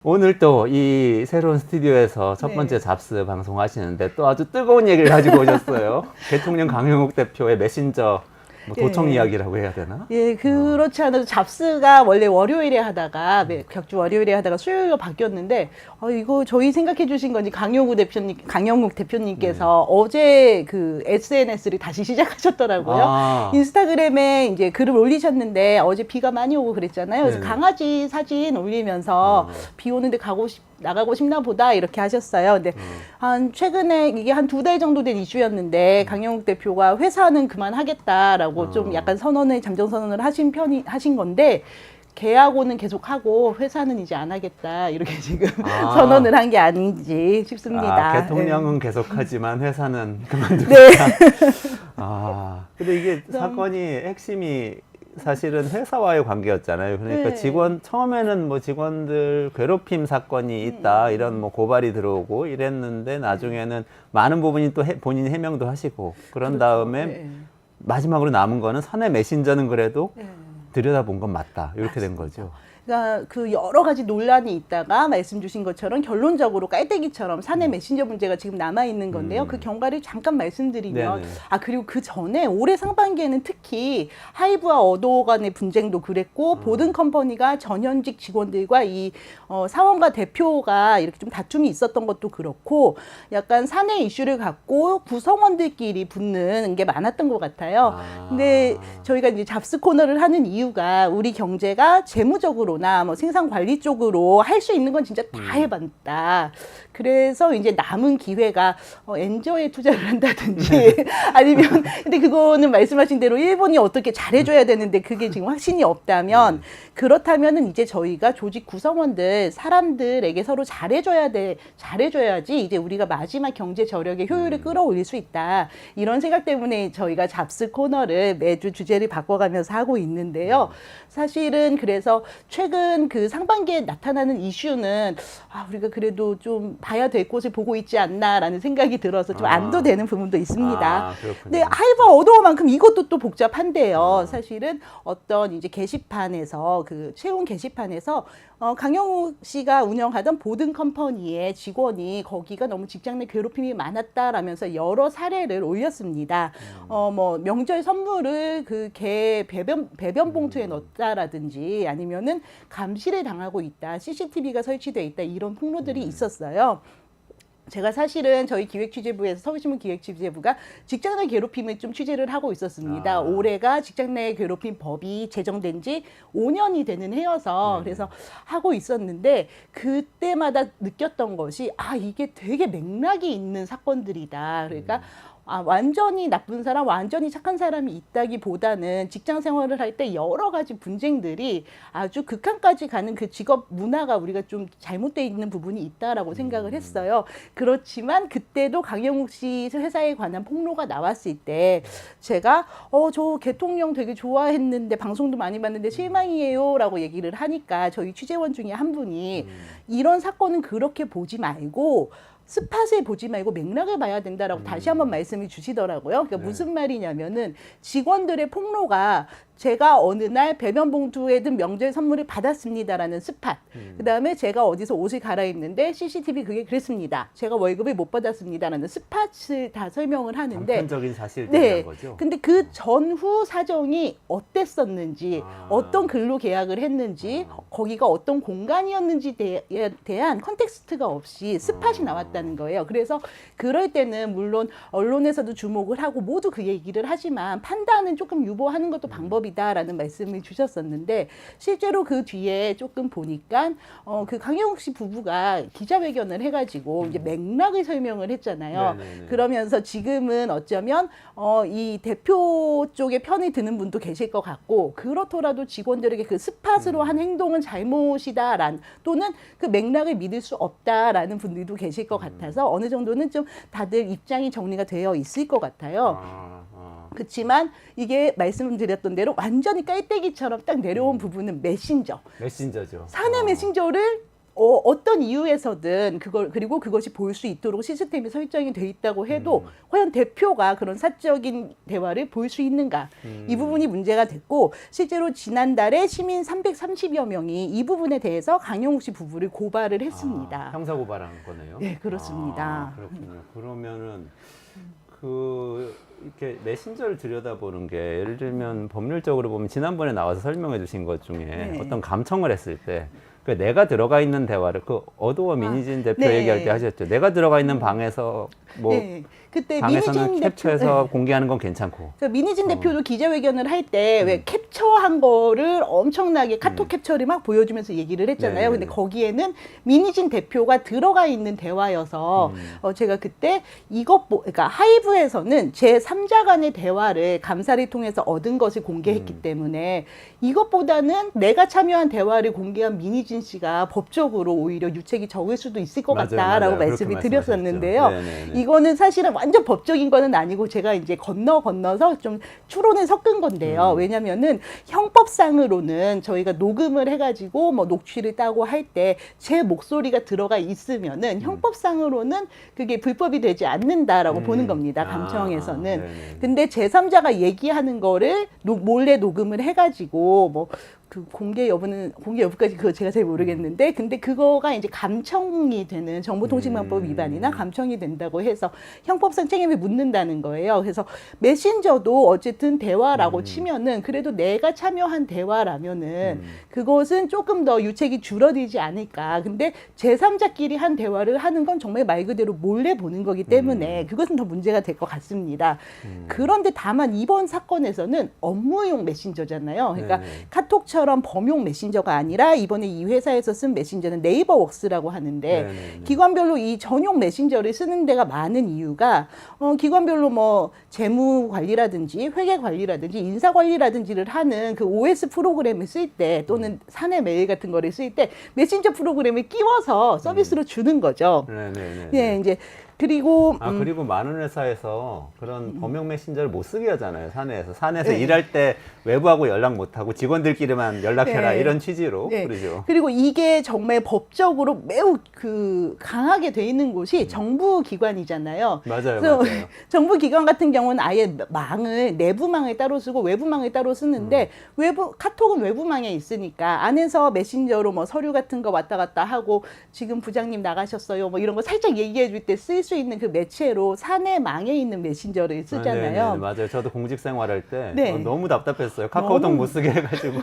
오늘 또 이 새로운 스튜디오에서 첫 번째 네. 잡스 방송하시는데 또 아주 뜨거운 얘기를 가지고 오셨어요. 대통령 강용욱 대표의 메신저 뭐 도청 예. 이야기라고 해야 되나? 예, 그렇지 않아도 잡스가 원래 월요일에 하다가 격주 월요일에 하다가 수요일로 바뀌었는데 이거 저희 생각해 주신 건지 강영욱 대표님께서 어제 그 SNS를 다시 시작하셨더라고요. 아. 인스타그램에 이제 글을 올리셨는데 어제 비가 많이 오고 그랬잖아요. 그래서 네네. 강아지 사진 올리면서 비 오는데 나가고 싶나 보다 이렇게 하셨어요. 근데 최근에 이게 한 2달 정도 된 이슈였는데 강영욱 대표가 회사는 그만하겠다라고 좀 약간 잠정 선언을 하신 건데 계약고는 계속하고 회사는 이제 안 하겠다 이렇게 지금 선언을 한 게 아닌지 싶습니다. 대통령은 계속하지만 회사는 그만두겠다. 네. 근데 이게 사건이 핵심이 사실은 회사와의 관계였잖아요. 그러니까 네. 처음에는 뭐 직원들 괴롭힘 사건이 있다 이런 뭐 고발이 들어오고 이랬는데 나중에는 많은 부분이 또 본인이 해명도 하시고 그런 다음에 네. 마지막으로 남은 거는 사내 메신저는 그래도 네. 들여다본 건 맞다 이렇게 된 거죠. 그러니까 그 여러 가지 논란이 있다가 말씀 주신 것처럼 결론적으로 깔때기처럼 사내 메신저 문제가 지금 남아 있는 건데요. 그 경과를 잠깐 말씀드리면 네네. 그리고 그 전에 올해 상반기에는 특히 하이브와 어도어 간의 분쟁도 그랬고 보든 컴퍼니가 전현직 직원들과 이 사원과 대표가 이렇게 좀 다툼이 있었던 것도 그렇고 약간 사내 이슈를 갖고 구성원들끼리 붙는 게 많았던 것 같아요. 근데 저희가 이제 잡스 코너를 하는 이유가 우리 경제가 재무적으로나 뭐 생산 관리 쪽으로 할 수 있는 건 진짜 다 해봤다. 그래서 이제 남은 기회가 엔저에 투자를 한다든지 아니면 근데 그거는 말씀하신 대로 일본이 어떻게 잘해줘야 되는데 그게 지금 확신이 없다면 그렇다면은 이제 저희가 조직 구성원들 사람들에게 서로 잘해줘야지 이제 우리가 마지막 경제 저력의 효율을 끌어올릴 수 있다. 이런 생각 때문에 저희가 잡스 코너를 매주 주제를 바꿔가면서 하고 있는데요. 사실은 그래서 최근 그 상반기에 나타나는 이슈는 우리가 그래도 좀 봐야 될 곳을 보고 있지 않나라는 생각이 들어서 좀 안도 되는 부분도 있습니다. 근데 하이브 어도어만큼 이것도 또 복잡한데요. 사실은 어떤 이제 게시판에서 그 채용 게시판에서 강영욱 씨가 운영하던 보든 컴퍼니의 직원이 거기가 너무 직장 내 괴롭힘이 많았다라면서 여러 사례를 올렸습니다. 뭐 명절 선물을 그 개 배변 봉투에 넣었다라든지 아니면은 감시를 당하고 있다, CCTV가 설치돼 있다 이런 폭로들이 있었어요. 제가 사실은 저희 기획취재부에서 서울신문 기획취재부가 직장 내 괴롭힘을 좀 취재를 하고 있었습니다. 올해가 직장 내 괴롭힘 법이 제정된 지 5년이 되는 해여서 그래서 하고 있었는데 그때마다 느꼈던 것이 이게 되게 맥락이 있는 사건들이다. 그러니까 완전히 나쁜 사람, 완전히 착한 사람이 있다기보다는 직장 생활을 할 때 여러 가지 분쟁들이 아주 극한까지 가는 그 직업 문화가 우리가 좀 잘못되어 있는 부분이 있다라고 생각을 했어요. 그렇지만 그때도 강영욱 씨 회사에 관한 폭로가 나왔을 때 제가 저 대통령 되게 좋아했는데 방송도 많이 봤는데 실망이에요라고 얘기를 하니까 저희 취재원 중에 한 분이 이런 사건은 그렇게 보지 말고 스팟을 보지 말고 맥락을 봐야 된다라고 다시 한번 말씀을 주시더라고요. 그러니까 무슨 말이냐면은 직원들의 폭로가 제가 어느 날 배변 봉투에 든 명절 선물을 받았습니다라는 스팟. 그다음에 제가 어디서 옷을 갈아입는데 CCTV 그게 그랬습니다. 제가 월급을 못 받았습니다라는 스팟을 다 설명을 하는데 단편적인 사실에 대한 거죠. 근데 그 전후 사정이 어땠었는지, 어떤 근로 계약을 했는지, 거기가 어떤 공간이었는지에 대한 컨텍스트가 없이 스팟이 나왔다는 거예요. 그래서 그럴 때는 물론 언론에서도 주목을 하고 모두 그 얘기를 하지만 판단은 조금 유보하는 것도 방법이다라는 말씀을 주셨었는데 실제로 그 뒤에 조금 보니까 그 강영욱 씨 부부가 기자회견을 해가지고 이제 맥락을 설명을 했잖아요. 그러면서 지금은 어쩌면 이 대표 쪽에 편이 드는 분도 계실 것 같고 그렇더라도 직원들에게 그 스팟으로 한 행동은 잘못이다라는 또는 그 맥락을 믿을 수 없다라는 분들도 계실 것 같아서 어느 정도는 좀 다들 입장이 정리가 되어 있을 것 같아요. 그렇지만 이게 말씀드렸던 대로 완전히 깔때기처럼 딱 내려온 부분은 메신저. 메신저죠. 사내 메신저를 어떤 어떤 이유에서든 그리고 그것이 보일 수 있도록 시스템이 설정이 돼 있다고 해도 과연 대표가 그런 사적인 대화를 보일 수 있는가? 이 부분이 문제가 됐고 실제로 지난달에 시민 330여 명이 이 부분에 대해서 강영욱 씨 부부를 고발을 했습니다. 형사 고발한 거네요. 네, 그렇습니다. 그렇군요. 그러면은 이렇게 메신저를 들여다보는 게 예를 들면 법률적으로 보면 지난번에 나와서 설명해 주신 것 중에 네. 어떤 감청을 했을 때 내가 들어가 있는 대화를 어도어 민희진 대표 네. 얘기할 때 하셨죠. 내가 들어가 있는 방에서 뭐 네. 그때 방에서는 민희진 캡처해서 대표, 공개하는 건 괜찮고. 그러니까 민희진 대표도 기자회견을 할 때 왜 캡처한 거를 엄청나게 카톡 캡처를 막 보여주면서 얘기를 했잖아요. 네. 근데 거기에는 민희진 대표가 들어가 있는 대화여서 제가 그때 그러니까 하이브에서는 제3자 간의 대화를 감사를 통해서 얻은 것을 공개했기 때문에 이것보다는 내가 참여한 대화를 공개한 민희진 씨가 법적으로 오히려 유책이 적을 수도 있을 것 맞아요, 같다라고 맞아요. 말씀을 그렇게 드렸었는데요. 말씀하셨죠. 네네네. 이거는 사실은 완전 법적인 거는 아니고 제가 이제 건너서 좀 추론을 섞은 건데요. 왜냐면은 형법상으로는 저희가 녹음을 해가지고 뭐 녹취를 따고 할 때 제 목소리가 들어가 있으면은 형법상으로는 그게 불법이 되지 않는다라고 보는 겁니다. 감청에서는. 네네. 근데 제3자가 얘기하는 거를 몰래 녹음을 해가지고 뭐 그 공개 여부까지 그거 제가 잘 모르겠는데 근데 그거가 이제 감청이 되는 정보통신망법 위반이나 감청이 된다고 해서 형법상 책임을 묻는다는 거예요. 그래서 메신저도 어쨌든 대화라고 치면은 그래도 내가 참여한 대화라면은 그것은 조금 더 유책이 줄어들지 않을까. 근데 제3자끼리 한 대화를 하는 건 정말 말 그대로 몰래 보는 거기 때문에 그것은 더 문제가 될 것 같습니다. 그런데 다만 이번 사건에서는 업무용 메신저잖아요. 그러니까 네네. 카톡처럼 범용 메신저가 아니라 이번에 이 회사에서 쓴 메신저는 네이버 웍스라고 하는데 네네네. 기관별로 이 전용 메신저를 쓰는 데가 많은 이유가 기관별로 뭐 재무 관리라든지 회계 관리라든지 인사 관리라든지를 하는 그 OS 프로그램을 쓸 때 또는 사내 메일 같은 거를 쓸 때 메신저 프로그램을 끼워서 서비스로 주는 거죠. 네네네. 예, 이제 그리고 그리고 많은 회사에서 그런 범용 메신저를 못 쓰게 하잖아요. 사내에서 일할 때 외부하고 연락 못 하고 직원들끼리만 연락해라 네. 이런 취지로 네. 그러죠. 그리고 이게 정말 법적으로 매우 강하게 돼 있는 곳이 정부 기관이잖아요. 맞아요, 그래서 맞아요. 정부 기관 같은 경우는 아예 내부망을 따로 쓰고 외부망을 따로 쓰는데 카톡은 외부망에 있으니까 안에서 메신저로 뭐 서류 같은 거 왔다 갔다 하고 지금 부장님 나가셨어요. 뭐 이런 거 살짝 얘기해 줄 때 쓸 수 있는 그 매체로 사내망에 있는 메신저를 쓰잖아요. 네네, 맞아요. 저도 공직 생활할 때 네. 너무 답답했어요. 카카오톡 너무 못 쓰게 해가지고.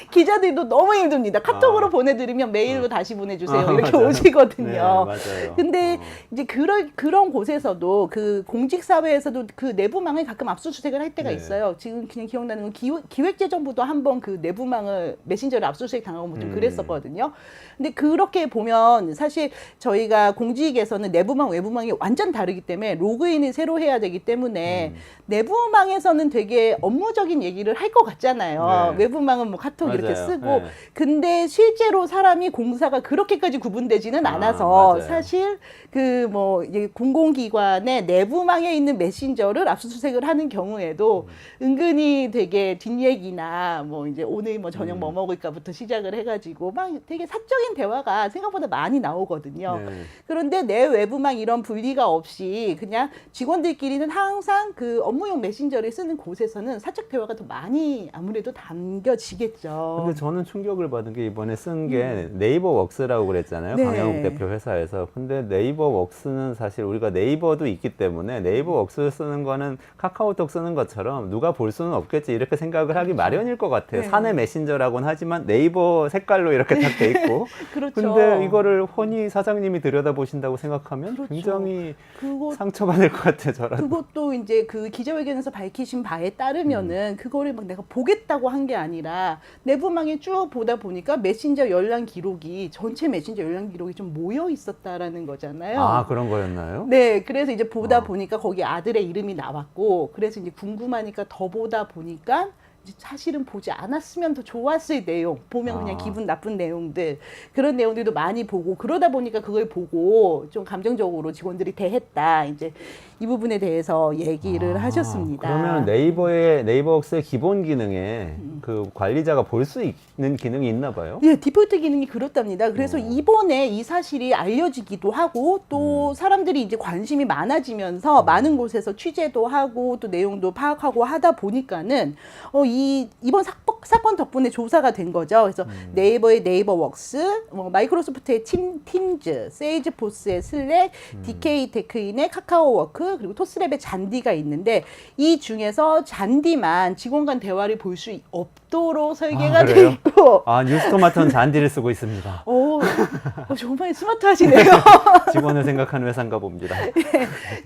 기자들도 너무 힘듭니다. 카톡으로 보내드리면 메일로 다시 보내주세요. 이렇게 맞아요. 오시거든요. 네, 맞아요. 근데 이제 그런 곳에서도 그 공직사회에서도 그 내부망을 가끔 압수수색을 할 때가 네. 있어요. 지금 그냥 기억나는 건 기획재정부도 한번 그 내부망을 메신저를 압수수색 당하고 뭐 좀 그랬었거든요. 근데 그렇게 보면 사실 저희가 공직에서는 내부망, 외부망이 완전 다르기 때문에 로그인을 새로 해야 되기 때문에 내부망에서는 되게 업무적인 얘기를 할 것 같잖아요. 네. 외부망은 뭐 카톡 이렇게 맞아요. 쓰고 네. 근데 실제로 사람이 공사가 그렇게까지 구분되지는 않아서 맞아요. 사실 그 뭐 공공기관의 내부망에 있는 메신저를 압수수색을 하는 경우에도 은근히 되게 뒷얘기나 뭐 이제 오늘 뭐 저녁 뭐 먹을까부터 시작을 해가지고 막 되게 사적인 대화가 생각보다 많이 나오거든요. 네. 그런데 내 외부망 이런 분리가 없이 그냥 직원들끼리는 항상 그 업무용 메신저를 쓰는 곳에서는 사적 대화가 더 많이 아무래도 담겨지겠죠. 근데 저는 충격을 받은 게 이번에 쓴 게 네이버 웍스라고 그랬잖아요. 네. 강영욱 대표 회사에서. 근데 네이버 웍스는 사실 우리가 네이버도 있기 때문에 네이버 웍스 쓰는 거는 카카오톡 쓰는 것처럼 누가 볼 수는 없겠지 이렇게 생각을 하기 마련일 것 같아요. 네. 사내 메신저라고는 하지만 네이버 색깔로 이렇게 딱 돼 있고. 그렇죠. 근데 이거를 허니 사장님이 들여다보신다고 생각하면 그렇죠. 굉장히 그거 상처받을 것 같아요. 저라도. 그것도 이제 그 기자회견에서 밝히신 바에 따르면은 그거를 막 내가 보겠다고 한 게 아니라 내부망에 쭉 보다 보니까 메신저 열람 기록이 전체 메신저 열람 기록이 좀 모여 있었다라는 거잖아요. 아, 그런 거였나요? 네, 그래서 이제 보다 보니까 거기 아들의 이름이 나왔고, 그래서 이제 궁금하니까 더 보다 보니까 사실은 보지 않았으면 더 좋았을 내용, 보면 그냥 기분 나쁜 내용들, 그런 내용들도 많이 보고, 그러다 보니까 그걸 보고 좀 감정적으로 직원들이 대했다. 이제 이 부분에 대해서 얘기를 하셨습니다. 그러면 네이버웍스의 기본 기능에 그 관리자가 볼 수 있는 기능이 있나 봐요? 예, 디폴트 기능이 그렇답니다. 그래서 이번에 이 사실이 알려지기도 하고 또 사람들이 이제 관심이 많아지면서 많은 곳에서 취재도 하고 또 내용도 파악하고 하다 보니까는 이번 사건 덕분에 조사가 된 거죠. 그래서 네이버의 네이버웍스, 마이크로소프트의 팀즈, 세일즈포스의 슬랙, DK 테크인의 카카오워크, 그리고 토스랩의 잔디가 있는데 이 중에서 잔디만 직원 간 대화를 볼 수 없도록 설계가 돼 있고. 뉴스토마토는 잔디를 쓰고 있습니다. 정말 스마트하시네요. 직원을 생각하는 회사인가 봅니다. 네,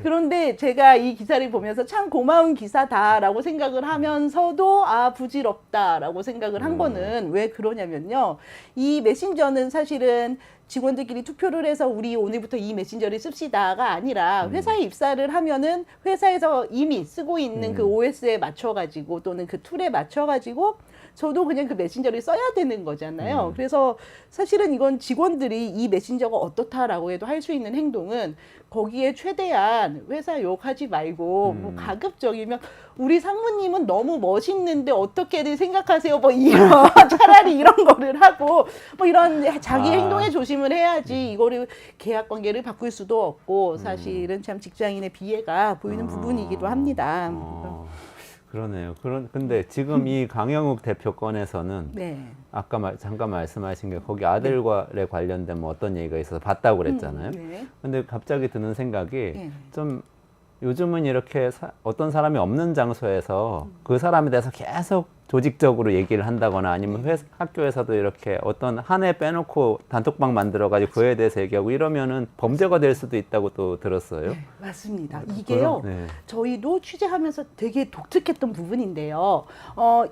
그런데 제가 이 기사를 보면서 참 고마운 기사다라고 생각을 하면서도 부질없다라고 생각을 한 거는 왜 그러냐면요. 이 메신저는 사실은 직원들끼리 투표를 해서 우리 오늘부터 이 메신저를 씁시다가 아니라 회사에 입사를 하면은 회사에서 이미 쓰고 있는 그 OS에 맞춰가지고 또는 그 툴에 맞춰가지고 저도 그냥 그 메신저를 써야 되는 거잖아요. 그래서 사실은 이건 직원들이 이 메신저가 어떻다라고 해도 할 수 있는 행동은 거기에 최대한 회사 욕하지 말고 뭐 가급적이면 우리 상무님은 너무 멋있는데 어떻게들 생각하세요? 뭐 이런 차라리 이런 거를 하고 뭐 이런 자기 행동에 조심을 해야지 이거를 계약 관계를 바꿀 수도 없고 사실은 참 직장인의 비애가 보이는 부분이기도 합니다. 그러네요. 근데 지금 이 강영욱 대표 건에서는 네. 아까 잠깐 말씀하신 게 거기 아들과에 관련된 뭐 어떤 얘기가 있어서 봤다고 그랬잖아요. 네. 근데 갑자기 드는 생각이 네. 좀 요즘은 이렇게 어떤 사람이 없는 장소에서 그 사람에 대해서 계속 조직적으로 얘기를 한다거나 아니면 학교에서도 이렇게 어떤 한 해 빼놓고 단톡방 만들어가지고 그에 대해서 얘기하고 이러면은 범죄가 될 수도 있다고 또 들었어요. 네, 맞습니다. 이게요, 네. 저희도 취재하면서 되게 독특했던 부분인데요.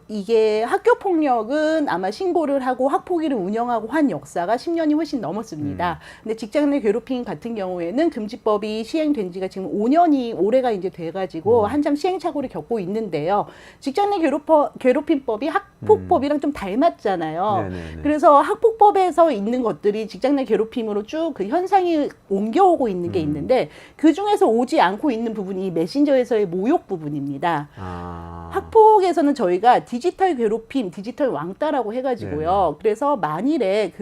이게 학교 폭력은 아마 신고를 하고 학폭위를 운영하고 한 역사가 10년이 훨씬 넘었습니다. 근데 직장 내 괴롭힘 같은 경우에는 금지법이 시행된 지가 지금 5년이 올해가 이제 돼가지고 한참 시행착오를 겪고 있는데요. 직장 내 괴롭힘법이 학폭법이랑 좀 닮았잖아요. 네네네. 그래서 학폭법에서 있는 것들이 직장 내 괴롭힘으로 쭉 그 현상이 옮겨오고 있는 게 있는데 그 중에서 오지 않고 있는 부분이 이 메신저에서의 모욕 부분입니다. 학폭에서는 저희가 디지털 괴롭힘, 디지털 왕따라고 해가지고요. 그래서 만일에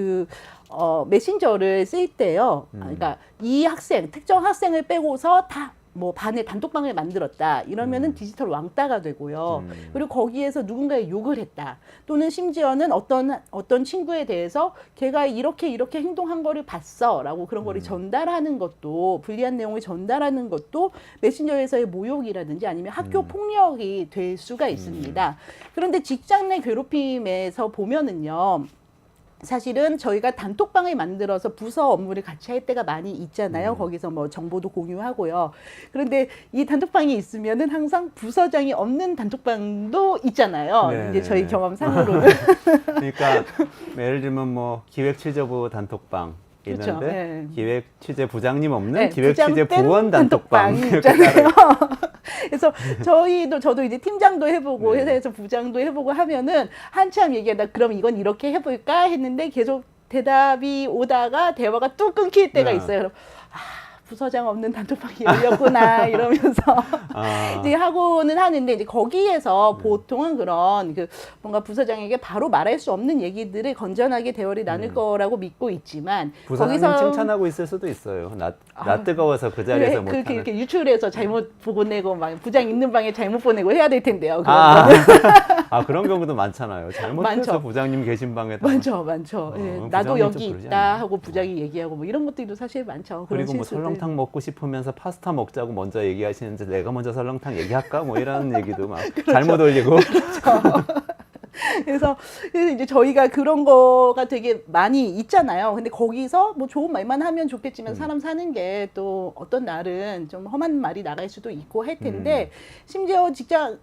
메신저를 쓸 때요. 그러니까 이 학생, 특정 학생을 빼고서 다 뭐 반에 단톡방을 만들었다 이러면은 디지털 왕따가 되고요. 그리고 거기에서 누군가의 욕을 했다 또는 심지어는 어떤 친구에 대해서 걔가 이렇게 행동한 거를 봤어라고 그런 거를 전달하는 것도 불리한 내용을 전달하는 것도 메신저에서의 모욕이라든지 아니면 학교 폭력이 될 수가 있습니다. 그런데 직장 내 괴롭힘에서 보면은요. 사실은 저희가 단톡방을 만들어서 부서 업무를 같이 할 때가 많이 있잖아요. 거기서 뭐 정보도 공유하고요. 그런데 이 단톡방이 있으면은 항상 부서장이 없는 단톡방도 있잖아요. 네네네. 이제 저희 경험상으로는. 그러니까 예를 들면 뭐 기획취재부 단톡방 그렇죠. 있는데 네. 기획취재부장님 없는 네, 기획취재 부장 뺀 부원 단톡방 있잖아요. 그래서 저도 이제 팀장도 해보고 회사에서 부장도 해보고 하면은 한참 얘기하다 그럼 이건 이렇게 해볼까 했는데 계속 대답이 오다가 대화가 뚝 끊길 때가 있어요. 그럼 부서장 없는 단톡방이 열렸구나 이러면서 이제 하고는 하는데 이제 거기에서 보통은 그런 뭔가 부서장에게 바로 말할 수 없는 얘기들을 건전하게 대화를 나눌 거라고 믿고 있지만 부사장님 거기서 칭찬하고 있을 수도 있어요. 나 뜨거워서 그 자리에서 그래, 못하는. 이렇게 유출해서 잘못 보내고 막 부장 있는 방에 잘못 보내고 해야 될 텐데요. 그런 경우도 많잖아요. 잘못해서 많죠. 부장님 계신 방에 많죠. 예, 나도 부장님 여기 좀 그러지 있다 않나요? 하고 부장이 얘기하고 뭐 이런 것들도 사실 많죠. 그런 그리고 뭐 실수들. 설렁탕 먹고 싶으면서 파스타 먹자고 먼저 얘기하시는데 내가 먼저 설렁탕 얘기할까? 뭐 이런 얘기도 막 잘못 올리고. 그래서 이제 저희가 그런 거가 되게 많이 있잖아요. 근데 거기서 뭐 좋은 말만 하면 좋겠지만 사람 사는 게 또 어떤 날은 좀 험한 말이 나갈 수도 있고 할 텐데 심지어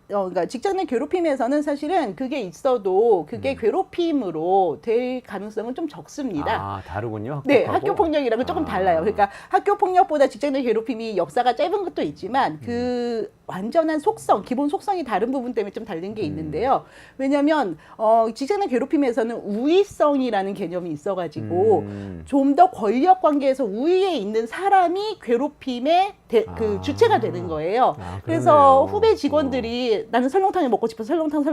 그러니까 직장 내 괴롭힘에서는 사실은 그게 있어도 그게 괴롭힘으로 될 가능성은 좀 적습니다. 다르군요. 네, 학폭하고. 학교 폭력이랑은 조금 달라요. 그러니까 학교 폭력보다 직장 내 괴롭힘이 역사가 짧은 것도 있지만 그 완전한 속성, 기본 속성이 다른 부분 때문에 좀 다른 게 있는데요. 왜냐하면 직장 내 괴롭힘에서는 우위성이라는 개념이 있어가지고 좀 더 권력 관계에서 우위에 있는 사람이 괴롭힘의 그 주체가 되는 거예요. 그래서 후배 직원들이 나는 설렁탕이 먹고 싶어 설렁탕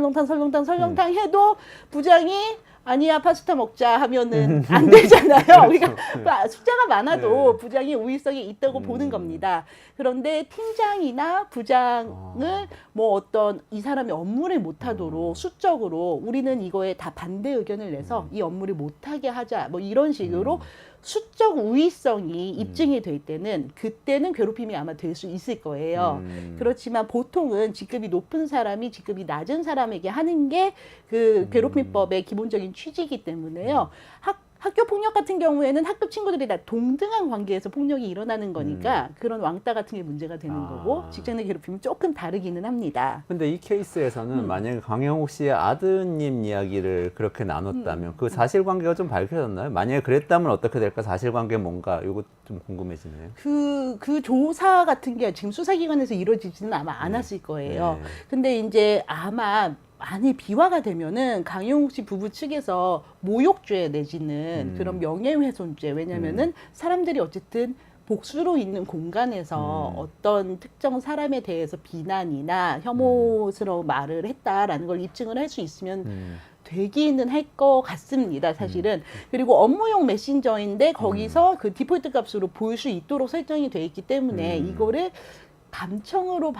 해도 부장이 아니야 파스타 먹자 하면은 안 되잖아요. 그러니까 숫자가 많아도 부장이 우위성이 있다고 보는 겁니다. 그런데 팀장이나 부장을 뭐 어떤 이 사람이 업무를 못하도록 수적으로 우리는 이거에 다 반대 의견을 내서 이 업무를 못하게 하자 뭐 이런 식으로 수적 우위성이 입증이 될 때는 그때는 괴롭힘이 아마 될 수 있을 거예요. 그렇지만 보통은 직급이 높은 사람이 직급이 낮은 사람에게 하는 게 그 괴롭힘법의 기본적인 취지이기 때문에요. 학교 폭력 같은 경우에는 학교 친구들이 다 동등한 관계에서 폭력이 일어나는 거니까 그런 왕따 같은 게 문제가 되는 거고 직장 내 괴롭힘은 조금 다르기는 합니다. 근데 이 케이스에서는 만약에 강영욱 씨의 아드님 이야기를 그렇게 나눴다면 그 사실관계가 좀 밝혀졌나요? 만약에 그랬다면 어떻게 될까? 사실관계 뭔가 이거 좀 궁금해지네요. 그 조사 같은 게 지금 수사기관에서 이루어지지는 아마 않았을 거예요. 네. 근데 이제 아마 많이 비화가 되면은 강용욱 씨 부부 측에서 모욕죄 내지는 그런 명예훼손죄, 왜냐면은 사람들이 어쨌든 복수로 있는 공간에서 어떤 특정 사람에 대해서 비난이나 혐오스러운 말을 했다라는 걸 입증을 할 수 있으면 되기는 할 것 같습니다, 사실은. 그리고 업무용 메신저인데 거기서 그 디폴트 값으로 볼 수 있도록 설정이 돼 있기 때문에 이거를 감청으로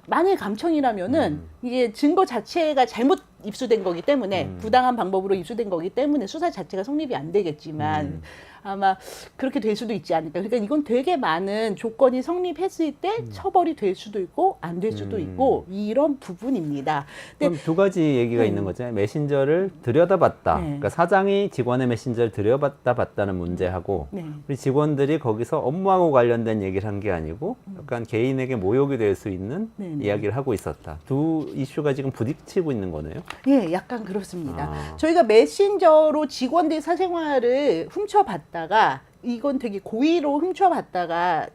만일 감청이라면은 이게 증거 자체가 잘못 입수된 거기 때문에 부당한 방법으로 입수된 거기 때문에 수사 자체가 성립이 안 되겠지만 아마 그렇게 될 수도 있지 않을까. 그러니까 이건 되게 많은 조건이 성립했을 때 처벌이 될 수도 있고 안 될 수도 있고 이런 부분입니다. 그럼 두 가지 얘기가 있는 거죠. 메신저를 들여다봤다. 그러니까 사장이 직원의 메신저를 들여다봤다는 문제하고 우리 직원들이 거기서 업무하고 관련된 얘기를 한 게 아니고 약간 개인에게 모욕이 될 수 있는 이야기를 하고 있었다. 두 이슈가 지금 부딪히고 있는 거네요. 예, 약간 그렇습니다. 저희가 메신저로 직원들 사생활을 훔쳐봤다가 이건 되게 고의로 훔쳐봤다가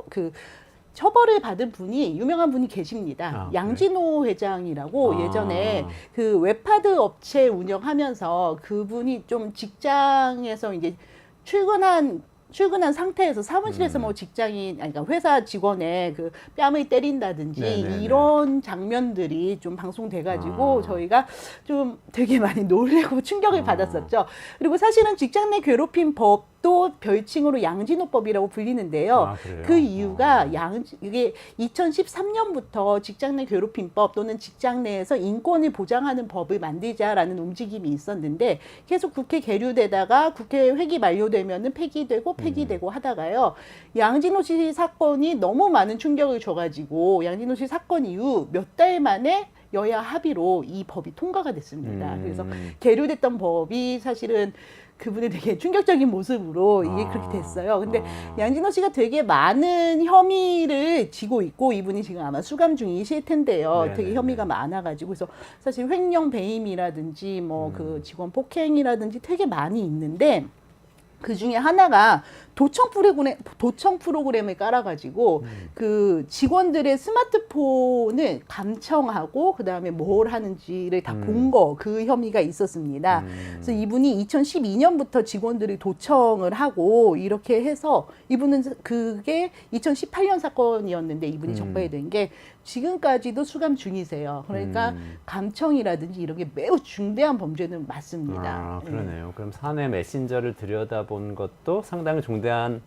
그 처벌을 받은 분이 유명한 분이 계십니다. 양진호 회장이라고 예전에 그 웹하드 업체 운영하면서 그분이 좀 직장에서 이제 출근한 상태에서 사무실에서 뭐 직장인, 그러니까 회사 직원의 그 뺨을 때린다든지 이런 장면들이 좀 방송돼가지고 저희가 좀 되게 많이 놀래고 충격을 받았었죠. 그리고 사실은 직장 내 괴롭힘 법도 별칭으로 양진호법이라고 불리는데요. 그 이유가 이게 2013년부터 직장 내 괴롭힘법 또는 직장 내에서 인권을 보장하는 법을 만들자라는 움직임이 있었는데 계속 국회 계류되다가 국회 회기 만료되면은 폐기되고 하다가요. 양진호 씨 사건이 너무 많은 충격을 줘가지고 양진호 씨 사건 이후 몇 달 만에 여야 합의로 이 법이 통과가 됐습니다. 그래서 계류됐던 법이 사실은 그분의 되게 충격적인 모습으로 이게 그렇게 됐어요. 근데 양진호 씨가 되게 많은 혐의를 지고 있고 이분이 지금 아마 수감 중이실 텐데요. 되게 혐의가 많아가지고 그래서 사실 횡령 배임이라든지 뭐 그 직원 폭행이라든지 되게 많이 있는데 그 중에 하나가 도청 프로그램을 깔아가지고 그 직원들의 스마트폰을 감청하고 그 다음에 뭘 하는지를 다 본 거 그 혐의가 있었습니다. 그래서 이분이 2012년부터 직원들이 도청을 하고 이렇게 해서 이분은 그게 2018년 사건이었는데 이분이 적발된 게 지금까지도 수감 중이세요. 그러니까 감청이라든지 이런 게 매우 중대한 범죄는 맞습니다. 그러네요. 그럼 사내 메신저를 들여다본 것도 상당히 중대한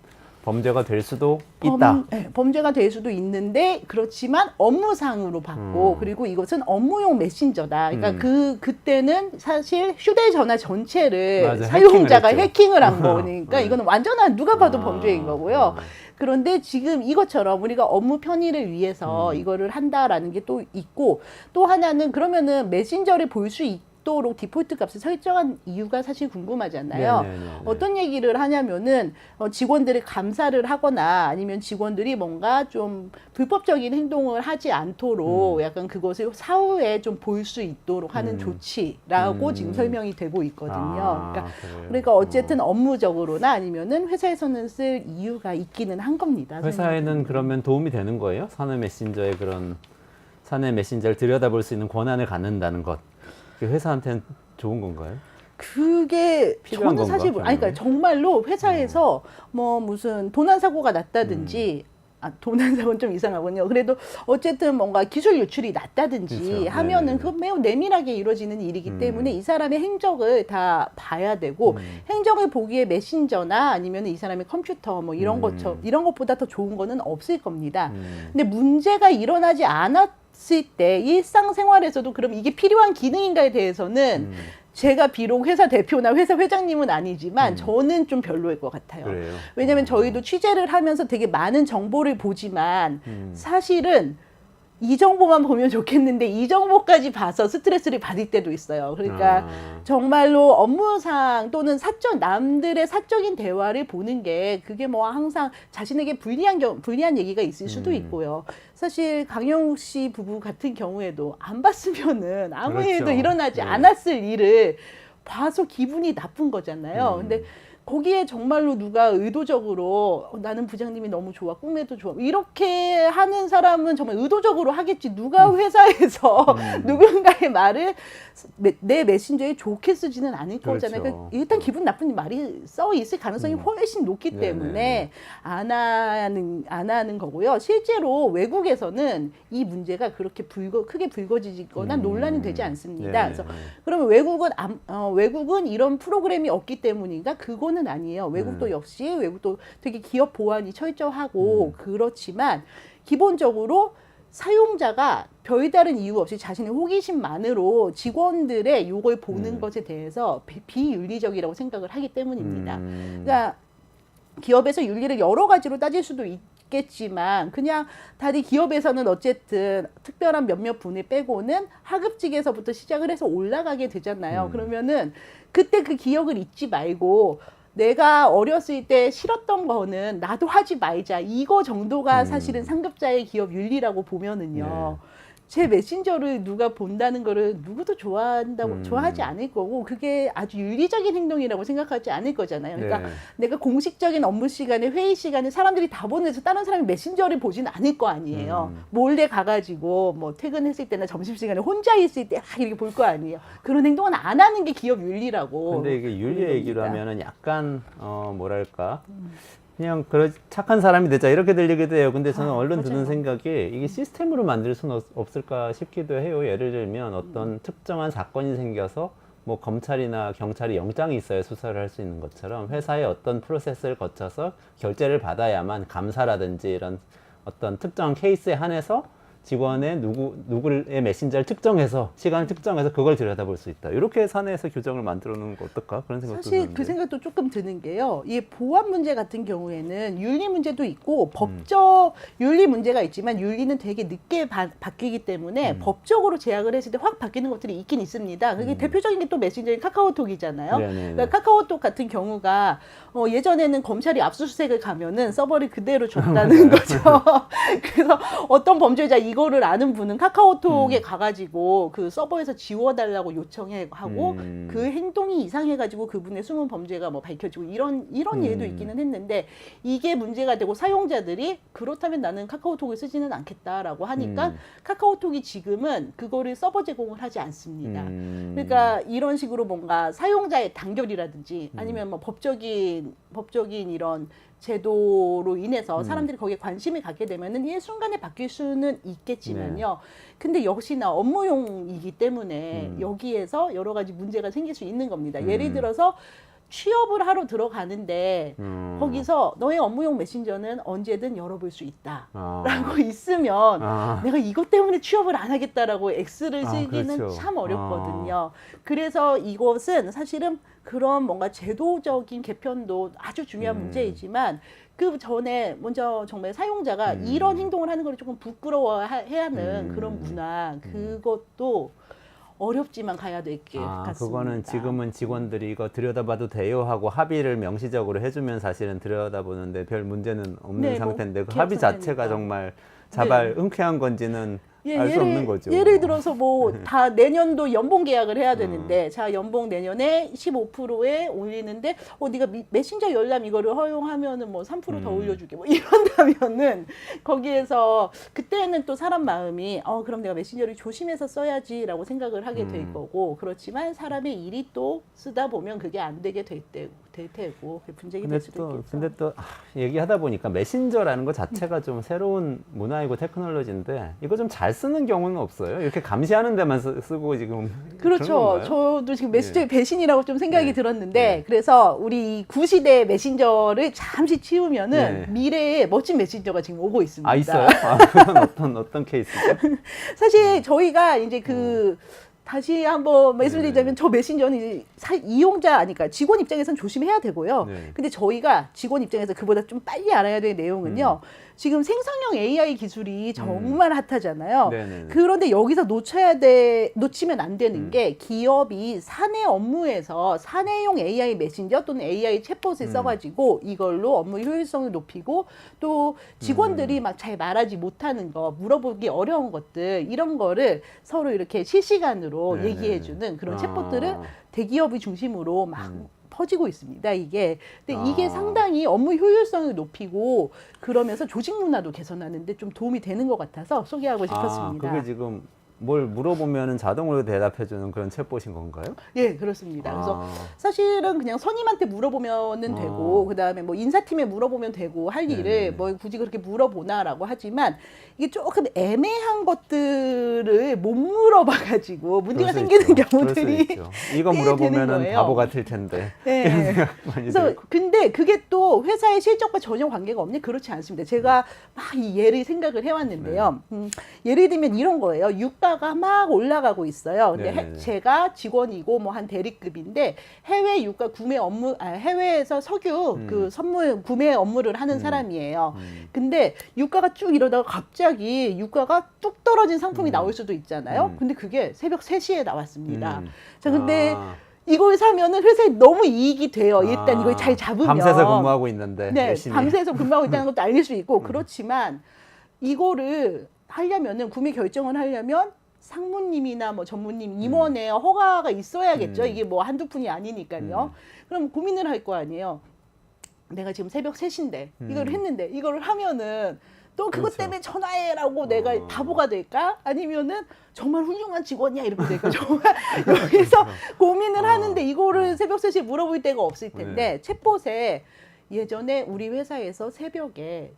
범죄가 될 수도 있다. 범죄가 될 수도 있는데 그렇지만 업무상으로 받고 그리고 이것은 업무용 메신저다. 그러니까 그때는 사실 휴대전화 전체를 사용자가 해킹을 한 거니까 이거는 완전한 누가 봐도 범죄인 거고요. 그런데 지금 이것처럼 우리가 업무 편의를 위해서 이거를 한다라는 게 또 있고 또 하나는 그러면은 메신저를 볼 수 있도록 디폴트 값을 설정한 이유가 사실 궁금하잖아요. 어떤 얘기를 하냐면은 직원들이 감사를 하거나 아니면 직원들이 뭔가 좀 불법적인 행동을 하지 않도록 약간 그것을 사후에 좀 볼 수 있도록 하는 조치라고 지금 설명이 되고 있거든요. 그러니까 어쨌든 업무적으로나 아니면은 회사에서는 쓸 이유가 있기는 한 겁니다. 회사에는 그러면 도움이 되는 거예요? 사내 메신저의 그런 사내 메신저를 들여다볼 수 있는 권한을 갖는다는 것, 그게 회사한테는 좋은 건가요? 그게 필요한 저는 사실 건가, 아니 그러니까 정말로 회사에서 뭐 무슨 도난 사고가 났다든지 도난 사고는 좀 이상하군요. 그래도 어쨌든 뭔가 기술 유출이 났다든지 그렇죠. 하면은 네네네. 그건 매우 내밀하게 이루어지는 일이기 때문에 이 사람의 행적을 다 봐야 되고 행적을 보기에 메신저나 아니면 이 사람의 컴퓨터 뭐 이런 이런 것보다 더 좋은 거는 없을 겁니다. 근데 문제가 일어나지 않았을 때 일상생활에서도 그럼 이게 필요한 기능인가에 대해서는 제가 비록 회사 대표나 회사 회장님은 아니지만 저는 좀 별로일 것 같아요. 그래요. 왜냐하면 저희도 취재를 하면서 되게 많은 정보를 보지만 사실은 이 정보만 보면 좋겠는데 이 정보까지 봐서 스트레스를 받을 때도 있어요. 그러니까 정말로 업무상 또는 남들의 사적인 대화를 보는 게 그게 뭐 항상 자신에게 불리한 얘기가 있을 수도 있고요. 사실 강영욱 씨 부부 같은 경우에도 안 봤으면은 아무 그렇죠. 일도 일어나지 네. 않았을 일을 봐서 기분이 나쁜 거잖아요. 근데 거기에 정말로 누가 의도적으로 나는 부장님이 너무 좋아, 꿈에도 좋아 이렇게 하는 사람은 정말 의도적으로 하겠지. 누가 회사에서 누군가의 말을 내 메신저에 좋게 쓰지는 않을 거잖아요. 그렇죠. 그러니까 일단 기분 나쁜 말이 써 있을 가능성이 훨씬 높기 네네네. 때문에 안 하는 거고요. 실제로 외국에서는 이 문제가 그렇게 크게 불거지거나 논란이 되지 않습니다. 네네. 그래서 그러면 외국은 이런 프로그램이 없기 때문인가? 그거는 아니에요. 외국도 역시 외국도 되게 기업 보안이 철저하고 그렇지만 기본적으로 사용자가 별다른 이유 없이 자신의 호기심만으로 직원들의 이걸 보는 것에 대해서 비윤리적이라고 생각을 하기 때문입니다. 그러니까 기업에서 윤리를 여러 가지로 따질 수도 있겠지만 그냥 다들 기업에서는 어쨌든 특별한 몇몇 분을 빼고는 하급직에서부터 시작을 해서 올라가게 되잖아요. 그러면은 그때 그 기억을 잊지 말고 내가 어렸을 때 싫었던 거는 나도 하지 말자. 이거 정도가 사실은 상급자의 기업 윤리라고 보면은요. 제 메신저를 누가 본다는 거를 누구도 좋아하지 않을 거고 그게 아주 윤리적인 행동이라고 생각하지 않을 거잖아요. 그러니까 네. 내가 공식적인 업무 시간에 회의 시간에 사람들이 다 보내서 다른 사람이 메신저를 보진 않을 거 아니에요. 몰래 가가지고 뭐 퇴근했을 때나 점심시간에 혼자 있을 때 이렇게 볼 거 아니에요. 그런 행동은 안 하는 게 기업 윤리라고. 근데 이게 윤리 보는 얘기로 겁니다. 하면은 약간 뭐랄까 그냥 착한 사람이 되자 이렇게 들리기도 해요. 근데 저는 얼른 드는 맞아요. 생각이 이게 시스템으로 만들 수는 없을까 싶기도 해요. 예를 들면 어떤 특정한 사건이 생겨서 뭐 검찰이나 경찰이 영장이 있어야 수사를 할 수 있는 것처럼 회사의 어떤 프로세스를 거쳐서 결재를 받아야만 감사라든지 이런 어떤 특정한 케이스에 한해서 직원의 누구의 메신저를 특정해서 시간을 특정해서 그걸 들여다볼 수 있다. 이렇게 사내에서 규정을 만들어 놓는 거 어떨까? 그런 생각도 사실 드는데. 그 생각도 조금 드는 게요. 이 보안 문제 같은 경우에는 윤리 문제도 있고 법적 윤리 문제가 있지만 윤리는 되게 늦게 바뀌기 때문에 법적으로 제약을 했을 때 확 바뀌는 것들이 있긴 있습니다. 그게 대표적인 게 또 메신저인 카카오톡이잖아요. 네네네. 그러니까 카카오톡 같은 경우가 예전에는 검찰이 압수수색을 가면은 서버를 그대로 줬다는 거죠. 그래서 어떤 범죄자 이거를 아는 분은 카카오톡에 가가지고 그 서버에서 지워달라고 요청하고 그 행동이 이상해가지고 그분의 숨은 범죄가 뭐 밝혀지고 이런 예도 있기는 했는데 이게 문제가 되고 사용자들이 그렇다면 나는 카카오톡을 쓰지는 않겠다라고 하니까 카카오톡이 지금은 그거를 서버 제공을 하지 않습니다. 그러니까 이런 식으로 뭔가 사용자의 단결이라든지 아니면 뭐 법적인 이런 제도로 인해서 사람들이 거기에 관심을 갖게 되면은 일순간에 바뀔 수는 있겠지만요. 근데 역시나 업무용이기 때문에 여기에서 여러 가지 문제가 생길 수 있는 겁니다. 예를 들어서 취업을 하러 들어가는데 거기서 너의 업무용 메신저는 언제든 열어볼 수 있다 라고 있으면 내가 이것 때문에 취업을 안 하겠다라고 X를 쓰기는 그렇죠. 참 어렵거든요. 그래서 이것은 사실은 그런 뭔가 제도적인 개편도 아주 중요한 문제이지만 그 전에 먼저 정말 사용자가 이런 행동을 하는 걸 조금 부끄러워해야 하는 그런 문화 그것도 어렵지만 가야 될 게 같습니다. 그거는 지금은 직원들이 이거 들여다봐도 돼요 하고 합의를 명시적으로 해주면 사실은 들여다보는데 별 문제는 없는 네, 뭐 상태인데 그 기업 합의 자체가 상태니까. 정말 자발 흔쾌한 건지는 알 수 없는 거죠. 예를 들어서 뭐 다 내년도 연봉 계약을 해야 되는데 자 연봉 내년에 15%에 올리는데 네가 메신저 열람 이거를 허용하면은 뭐 3% 더 올려주게 뭐 이런다면은 거기에서 그때는 또 사람 마음이 그럼 내가 메신저를 조심해서 써야지라고 생각을 하게 될 거고 그렇지만 사람의 일이 또 쓰다 보면 그게 안 되게 될 테고 분쟁이 될 수도 있겠죠. 근데 또 얘기하다 보니까 메신저라는 것 자체가 좀 새로운 문화이고 테크놀로지인데 이거 좀 잘 쓰는 경우는 없어요? 이렇게 감시하는 데만 쓰고 지금 그렇죠. 저도 지금 메신저의 배신이라고 좀 생각이 들었는데 그래서 우리 구시대 메신저를 잠시 치우면은 미래에 멋진 메신저가 지금 오고 있습니다. 있어요? 그건 어떤 케이스죠? 사실 저희가 이제 다시 한번 말씀드리자면 저 메신저는 이제 이용자 아니까 직원 입장에서는 조심해야 되고요. 근데 저희가 직원 입장에서 그보다 좀 빨리 알아야 될 내용은요. 지금 생성형 AI 기술이 정말 핫하잖아요. 그런데 여기서 놓치면 안 되는 게 기업이 사내 업무에서 사내용 AI 메신저 또는 AI 챗봇을 써가지고 이걸로 업무 효율성을 높이고 또 직원들이 막 잘 말하지 못하는 거, 물어보기 어려운 것들 이런 거를 서로 이렇게 실시간으로 얘기해주는 그런 챗봇들을 대기업이 중심으로 막 퍼지고 있습니다. 이게 상당히 업무 효율성을 높이고 그러면서 조직 문화도 개선하는데 좀 도움이 되는 것 같아서 소개하고 싶었습니다. 그게 지금 뭘 물어보면은 자동으로 대답해주는 그런 챗봇인 건가요? 예, 그렇습니다. 그래서 사실은 그냥 선임한테 물어보면은 되고, 그 다음에 뭐 인사팀에 물어보면 되고 할 일을 뭐 굳이 그렇게 물어보나라고 하지만 이게 조금 애매한 것들을 못 물어봐가지고 문제가 생기는 경우들이 이거 되는 물어보면은 거예요. 바보 같을 텐데. 네. 그래서 근데 그게 또 회사의 실적과 전혀 관계가 없니? 그렇지 않습니다. 제가 막 이 예를 생각을 해왔는데요. 예를 들면 이런 거예요. 유가가 막 올라가고 있어요. 근데 제가 직원이고 뭐 한 대리급인데 해외 유가 구매 업무, 해외에서 석유 그 선물 구매 업무를 하는 사람이에요. 근데 유가가 쭉 이러다가 갑자기 유가가 뚝 떨어진 상품이 나올 수도 있잖아요. 근데 그게 새벽 3시에 나왔습니다. 자, 근데 이걸 사면은 회사에 너무 이익이 돼요. 일단 이걸 잘 잡으면. 밤새서 근무하고 있는데. 열심히. 밤새서 근무하고 있다는 것도 알릴 수 있고 그렇지만 이거를 하려면은 구매 결정을 하려면 상무님이나 뭐 전무님 임원의 허가가 있어야겠죠. 이게 뭐 한두 푼이 아니니까요. 그럼 고민을 할 거 아니에요. 내가 지금 새벽 3시인데 이걸 했는데 이걸 하면은 또 그것 때문에 전화해라고 내가 바보가 될까? 아니면은 정말 훌륭한 직원이야 이렇게 될까? 정말 여기서 고민을 하는데 이거를 새벽 3시에 물어볼 데가 없을 텐데 챗봇에 예전에 우리 회사에서 새벽에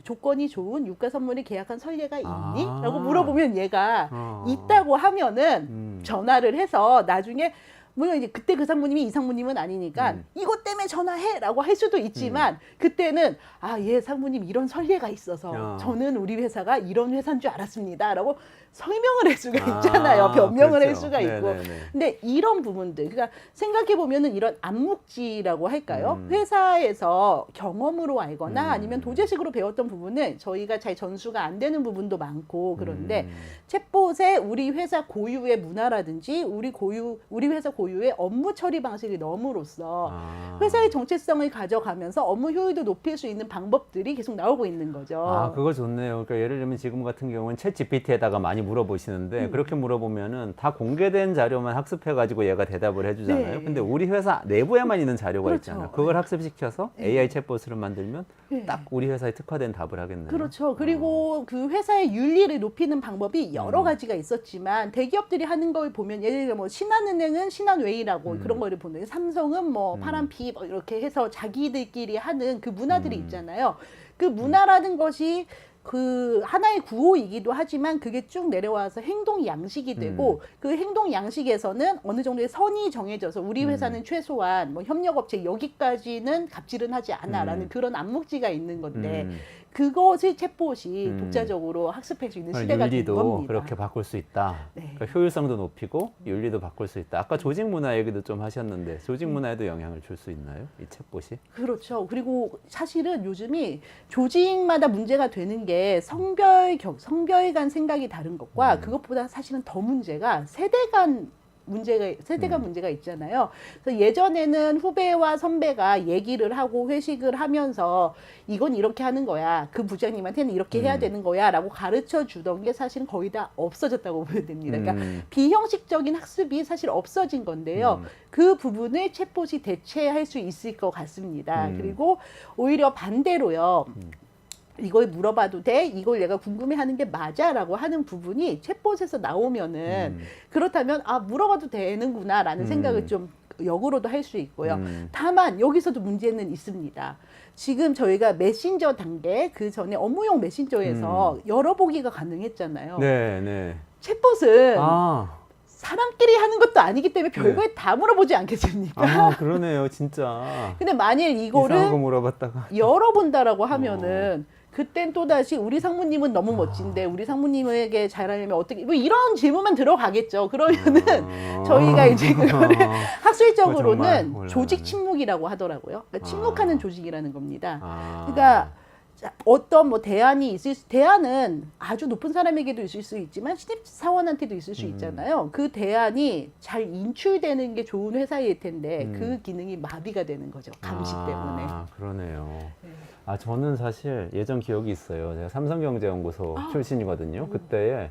조건이 좋은 유가 선물을 계약한 선례가 있니? 라고 물어보면 얘가 있다고 하면은 전화를 해서 나중에 물론 이제 그때 그 상무님이 이 상무님은 아니니까 이것 때문에 전화해라고 할 수도 있지만 그때는 예 상무님 이런 선례가 있어서 저는 우리 회사가 이런 회사인 줄 알았습니다라고 설명을 할 수가 있잖아요. 변명을 할 수가 있고. 근데 이런 부분들 그러니까 생각해 보면은 이런 암묵지라고 할까요? 회사에서 경험으로 알거나 아니면 도제식으로 배웠던 부분을 저희가 잘 전수가 안 되는 부분도 많고 그런데 챗봇에 우리 회사 고유의 문화라든지 우리 회사 고유의 업무 처리 방식이 넣음으로써 회사의 정체성을 가져가면서 업무 효율도 높일 수 있는 방법들이 계속 나오고 있는 거죠. 그거 좋네요. 그러니까 예를 들면 지금 같은 경우는 챗 GPT에다가 많이 물어보시는데 그렇게 물어보면은 다 공개된 자료만 학습해가지고 얘가 대답을 해주잖아요. 근데 우리 회사 내부에만 있는 자료가 있잖아요. 그걸 학습시켜서 AI 챗봇으로 만들면 딱 우리 회사에 특화된 답을 하겠네요. 그렇죠. 그리고 그 회사의 윤리를 높이는 방법이 여러 가지가 있었지만 대기업들이 하는 걸 보면 예를 들어 뭐 신한은행은 신한웨이라고 그런 거를 보는 삼성은 뭐 파란피 뭐 이렇게 해서 자기들끼리 하는 그 문화들이 있잖아요. 그 문화라는 것이 그 하나의 구호이기도 하지만 그게 쭉 내려와서 행동 양식이 되고 그 행동 양식에서는 어느 정도의 선이 정해져서 우리 회사는 최소한 뭐 협력업체 여기까지는 갑질은 하지 않아라는 그런 암묵지가 있는 건데 그것을 챗봇이 독자적으로 학습할 수 있는 시대가 된 윤리도 겁니다. 그렇게 바꿀 수 있다. 그러니까 효율성도 높이고 윤리도 바꿀 수 있다. 아까 조직 문화 얘기도 좀 하셨는데 조직 문화에도 영향을 줄 수 있나요? 이 챗봇이? 그렇죠. 그리고 사실은 요즘이 조직마다 문제가 되는 게 성별 간 생각이 다른 것과 그것보다 사실은 더 문제가 세대 간 세대가 문제가 있잖아요. 그래서 예전에는 후배와 선배가 얘기를 하고 회식을 하면서 이건 이렇게 하는 거야. 그 부장님한테는 이렇게 해야 되는 거야. 라고 가르쳐 주던 게 사실은 거의 다 없어졌다고 보면 됩니다. 그러니까 비형식적인 학습이 사실 없어진 건데요. 그 부분을 챗봇이 대체할 수 있을 것 같습니다. 그리고 오히려 반대로요. 이걸 물어봐도 돼? 이걸 내가 궁금해하는 게 맞아?라고 하는 부분이 챗봇에서 나오면은 그렇다면 아 물어봐도 되는구나라는 생각을 좀 역으로도 할 수 있고요. 다만 여기서도 문제는 있습니다. 지금 저희가 메신저 단계 그 전에 업무용 메신저에서 열어보기가 가능했잖아요. 네, 네. 챗봇은 아, 사람끼리 하는 것도 아니기 때문에 별거에 다 물어보지 않겠습니까? 아, 그러네요, 진짜. 근데 만일 이상한 거 이거를 물어봤다가. 열어본다라고 하면은 그땐 또다시 우리 상무님은 너무 멋진데 우리 상무님에게 잘하려면 어떻게 뭐 이런 질문만 들어가겠죠. 그러면은 저희가 이제 그거를 학술적으로는 정말 조직 침묵이라고 하더라고요. 그러니까 침묵하는 조직이라는 겁니다. 아. 그러니까 어떤 뭐 대안은 아주 높은 사람에게도 있을 수 있지만 신입 사원한테도 있을 수 있잖아요. 그 대안이 잘 인출되는 게 좋은 회사일 텐데 그 기능이 마비가 되는 거죠. 감시 때문에. 아, 그러네요. 아, 저는 사실 예전 기억이 있어요. 제가 삼성경제연구소 출신이거든요. 그때에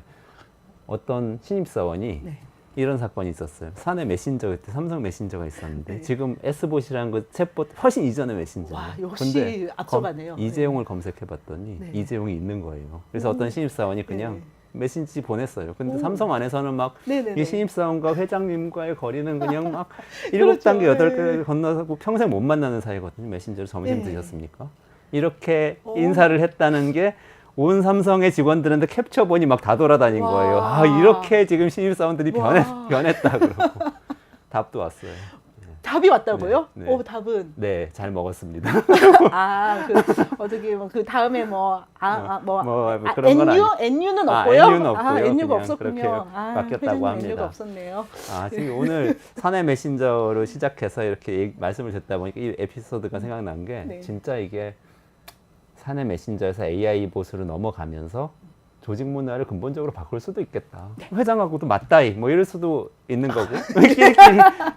어떤 신입사원이 네. 이런 사건이 있었어요. 사내 메신저, 그때 삼성 메신저가 있었는데 네. 지금 S봇이라는 그 챗봇 훨씬 이전의 메신저예요. 와, 역시 앞서가네요. 이재용을 검색해봤더니 네. 이재용이 있는 거예요. 그래서 어떤 신입사원이 그냥 네. 메신지 보냈어요. 근데 오. 삼성 안에서는 막 네네네. 이 신입사원과 회장님과의 거리는 그냥 막 그렇죠. 7단계, 8단계 네. 건너서 평생 못 만나는 사이거든요. 메신저로 점심 네. 드셨습니까? 이렇게 오. 인사를 했다는 게 온 삼성의 직원들한테 캡처본이 막 다 돌아다닌 와. 거예요. 아, 이렇게 지금 신입사원들이 와. 변했다 그러고 답도 왔어요. 답이 왔다고요? 네, 네. 답은 네, 잘 먹었습니다. 어떻게 그 다음에 그런 건 NU는 아, 없고요. NU 는 없고요. NU가 그냥 없었군요. 그렇게 바뀌었다고 회장님 합니다. NU가 없었네요. 아, 지금 오늘 사내 메신저로 시작해서 이렇게 말씀을 듣다 보니까 이 에피소드가 생각난 게 네. 진짜 이게 사내 메신저에서 AI 봇으로 넘어가면서 조직 문화를 근본적으로 바꿀 수도 있겠다. 회장하고도 맞다이 뭐 이럴 수도 있는 거고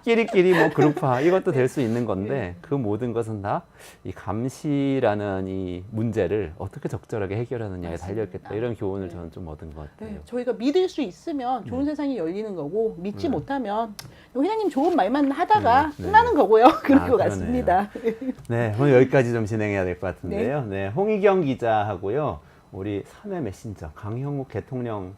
끼리끼리 뭐 그룹화 이것도 될 수 있는 건데 그 모든 것은 다 이 감시라는 이 문제를 어떻게 적절하게 해결하느냐에 달려있겠다. 이런 교훈을 저는 좀 얻은 것 같아요. 네, 저희가 믿을 수 있으면 좋은 세상이 열리는 거고 믿지 못하면 회장님 좋은 말만 하다가 네. 끝나는 거고요. 그럴 것 그러네요. 같습니다. 네, 오늘 여기까지 좀 진행해야 될 것 같은데요. 네, 홍희경 기자하고요. 우리 사내 메신저 강형욱 대통령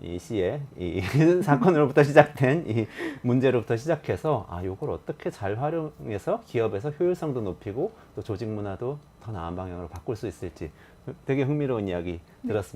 이 씨의 이 사건으로부터 시작된 이 문제로부터 시작해서 요걸 어떻게 잘 활용해서 기업에서 효율성도 높이고 또 조직 문화도 더 나은 방향으로 바꿀 수 있을지 되게 흥미로운 이야기 들었습니다.